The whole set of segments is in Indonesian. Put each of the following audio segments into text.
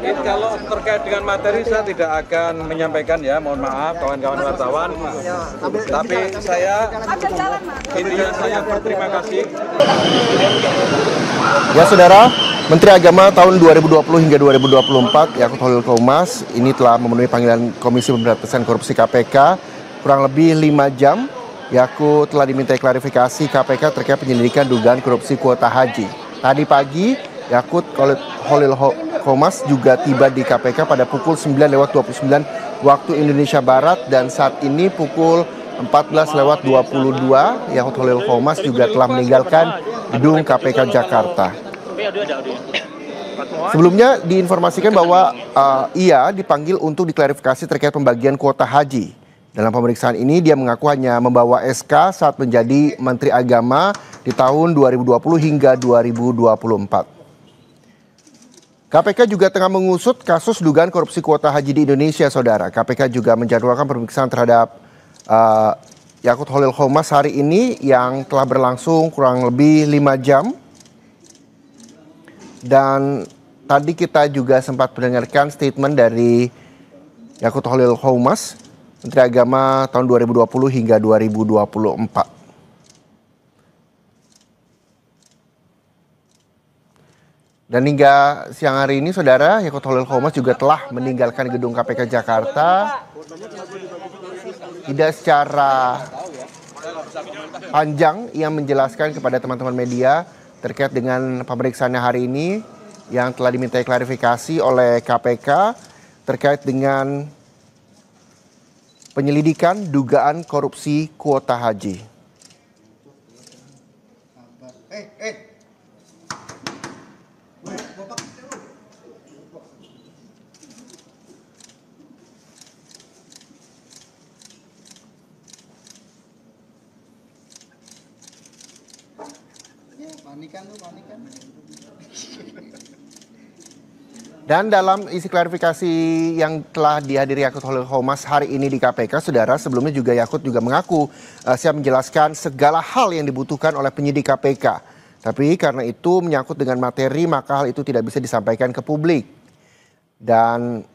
Kalau terkait dengan materi saya tidak akan menyampaikan ya, mohon maaf kawan-kawan wartawan. Tapi intinya saya berterima kasih. Ya saudara, Menteri Agama tahun 2020 hingga 2024 Yakut Holil Qomas ini telah memenuhi panggilan Komisi Pemberantasan Korupsi KPK kurang lebih 5 jam. Yakut telah dimintai klarifikasi KPK terkait penyelidikan dugaan korupsi kuota haji. Tadi pagi, Yakut Holil Qomas juga tiba di KPK pada pukul 9:29 waktu Indonesia Barat dan saat ini pukul 14:22 Yakut Holil Qomas juga telah meninggalkan gedung KPK Jakarta. Sebelumnya diinformasikan bahwa ia dipanggil untuk diklarifikasi terkait pembagian kuota haji. Dalam pemeriksaan ini dia mengaku hanya membawa SK saat menjadi Menteri Agama di tahun 2020 hingga 2024. KPK juga tengah mengusut kasus dugaan korupsi kuota haji di Indonesia, saudara. KPK juga menjadwalkan pemeriksaan terhadap Yakut Holil Qomas hari ini yang telah berlangsung kurang lebih 5 jam. Dan tadi kita juga sempat mendengarkan statement dari Yakut Holil Qomas, Menteri Agama tahun 2020 hingga 2024. Dan hingga siang hari ini, saudara, Yakut Holil Qomas juga telah meninggalkan gedung KPK Jakarta. Tidak secara panjang ia menjelaskan kepada teman-teman media terkait dengan pemeriksaannya hari ini yang telah dimintai klarifikasi oleh KPK terkait dengan penyelidikan dugaan korupsi kuota haji. Panikan. Dan dalam isi klarifikasi yang telah dihadiri Yakut Holil Qomas hari ini di KPK, saudara, sebelumnya juga Yakut juga mengaku siap menjelaskan segala hal yang dibutuhkan oleh penyidik KPK. Tapi karena itu menyangkut dengan materi, maka hal itu tidak bisa disampaikan ke publik. Dan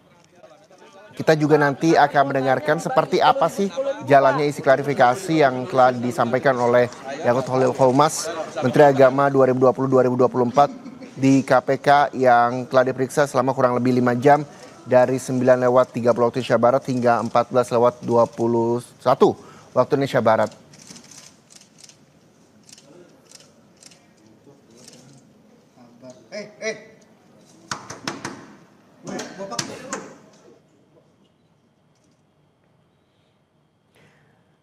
kita juga nanti akan mendengarkan seperti apa sih jalannya isi klarifikasi yang telah disampaikan oleh Yakut Holil Qomas, Menteri Agama 2020-2024 di KPK yang telah diperiksa selama kurang lebih 5 jam dari 9:30 waktu Indonesia Barat hingga 14:21 waktu Indonesia Barat.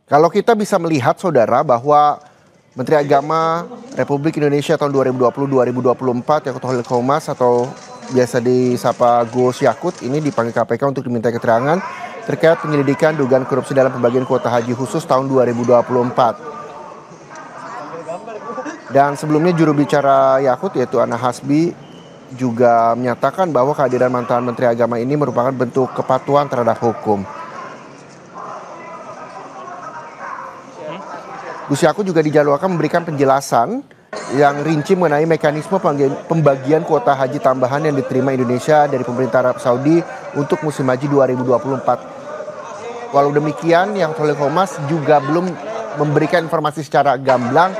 Kalau kita bisa melihat, saudara, bahwa Menteri Agama Republik Indonesia tahun 2020-2024 Yakut Holil Qomas atau biasa disapa Gus Yakut ini dipanggil KPK untuk diminta keterangan terkait penyelidikan dugaan korupsi dalam pembagian kuota haji khusus tahun 2024. Dan sebelumnya juru bicara Yakut yaitu Ana Hasbi juga menyatakan bahwa kehadiran mantan Menteri Agama ini merupakan bentuk kepatuhan terhadap hukum. Gus Yakut juga dijadwalkan memberikan penjelasan yang rinci mengenai mekanisme pembagian kuota haji tambahan yang diterima Indonesia dari pemerintah Arab Saudi untuk musim haji 2024. Walau demikian, Yakut Holil Qomas juga belum memberikan informasi secara gamblang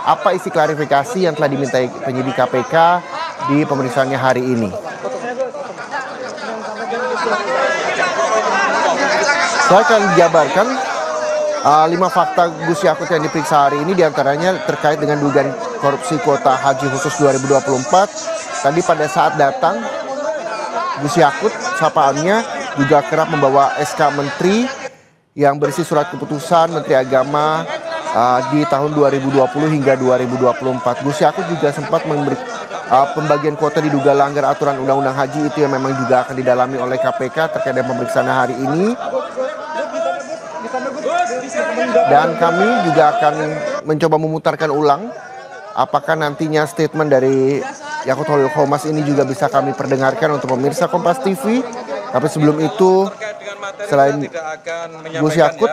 apa isi klarifikasi yang telah dimintai penyidik KPK di pemeriksaannya hari ini. Saya akan jabarkan 5 fakta Gus Yakut yang diperiksa hari ini, diantaranya terkait dengan dugaan korupsi kuota haji khusus 2024. Tadi pada saat datang, Gus Yakut sapaannya juga kerap membawa SK Menteri yang berisi surat keputusan Menteri Agama di tahun 2020 hingga 2024. Gus Yakut juga sempat memberi pembagian kuota diduga langgar aturan undang-undang haji, itu yang memang juga akan didalami oleh KPK terkait dengan pemeriksaan hari ini. Dan kami juga akan mencoba memutarkan ulang apakah nantinya statement dari Yakut Holil Qomas ini juga bisa kami perdengarkan untuk pemirsa Kompas TV. Tapi sebelum itu, selain Gus Yakut,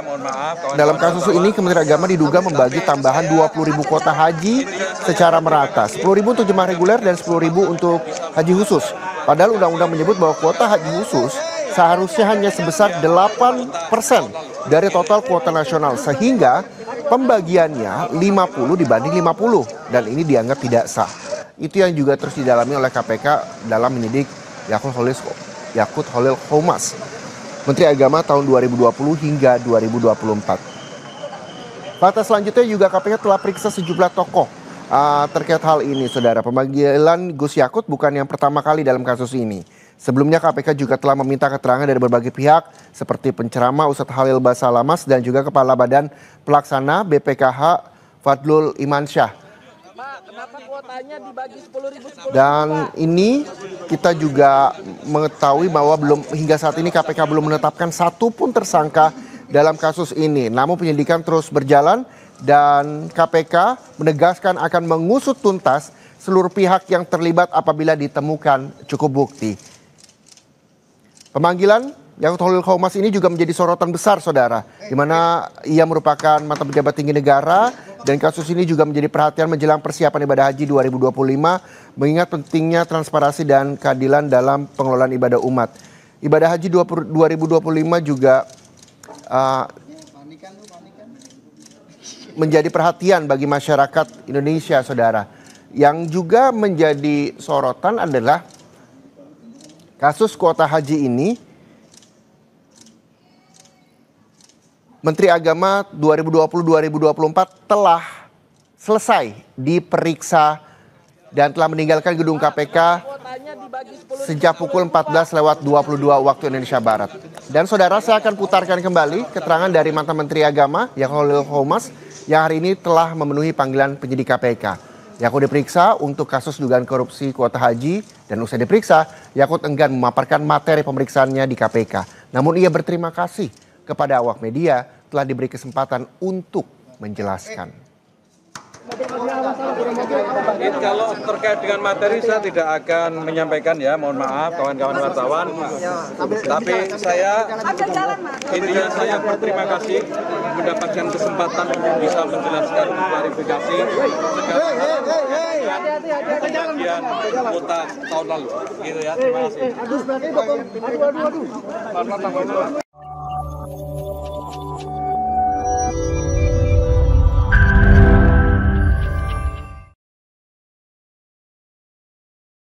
dalam kasus ini Kementerian Agama diduga membagi tambahan 20.000 kuota haji secara merata. 10.000 untuk jemaah reguler dan 10.000 untuk haji khusus. Padahal undang-undang menyebut bahwa kuota haji khusus seharusnya hanya sebesar 8% dari total kuota nasional, sehingga pembagiannya 50 dibanding 50 dan ini dianggap tidak sah. Itu yang juga terus didalami oleh KPK dalam menyidik Yakut Khalil Qomas, Menteri Agama tahun 2020 hingga 2024. Fakta selanjutnya juga KPK telah periksa sejumlah tokoh terkait hal ini, saudara. Pemanggilan Gus Yakut bukan yang pertama kali dalam kasus ini. Sebelumnya KPK juga telah meminta keterangan dari berbagai pihak seperti penceramah Ustadz Khalil Basalamas dan juga Kepala Badan Pelaksana BPKH Fadlul Imansyah. Dan ini kita juga mengetahui bahwa hingga saat ini KPK belum menetapkan satupun tersangka dalam kasus ini. Namun penyidikan terus berjalan dan KPK menegaskan akan mengusut tuntas seluruh pihak yang terlibat apabila ditemukan cukup bukti. Pemanggilan Yakut Khalil Qomas ini juga menjadi sorotan besar, saudara, di mana ia merupakan mantan pejabat tinggi negara dan kasus ini juga menjadi perhatian menjelang persiapan ibadah haji 2025 mengingat pentingnya transparansi dan keadilan dalam pengelolaan ibadah umat. Ibadah haji 2025 juga menjadi perhatian bagi masyarakat Indonesia, saudara. Yang juga menjadi sorotan adalah kasus kuota haji ini. Menteri Agama 2020-2024 telah selesai diperiksa dan telah meninggalkan gedung KPK sejak pukul 14:22 waktu Indonesia Barat. Dan saudara, saya akan putarkan kembali keterangan dari mantan Menteri Agama Yakut Khalil Qomas yang hari ini telah memenuhi panggilan penyidik KPK. Yakut diperiksa untuk kasus dugaan korupsi kuota haji dan usai diperiksa, Yakut enggan memaparkan materi pemeriksaannya di KPK. Namun ia berterima kasih kepada awak media telah diberi kesempatan untuk menjelaskan. Kalau terkait dengan materi saya tidak akan menyampaikan, ya, mohon maaf kawan-kawan wartawan. Tapi intinya saya berterima kasih mendapatkan kesempatan untuk bisa menjelaskan klarifikasi bagian kuota tahun lalu. Gitu ya, terima kasih.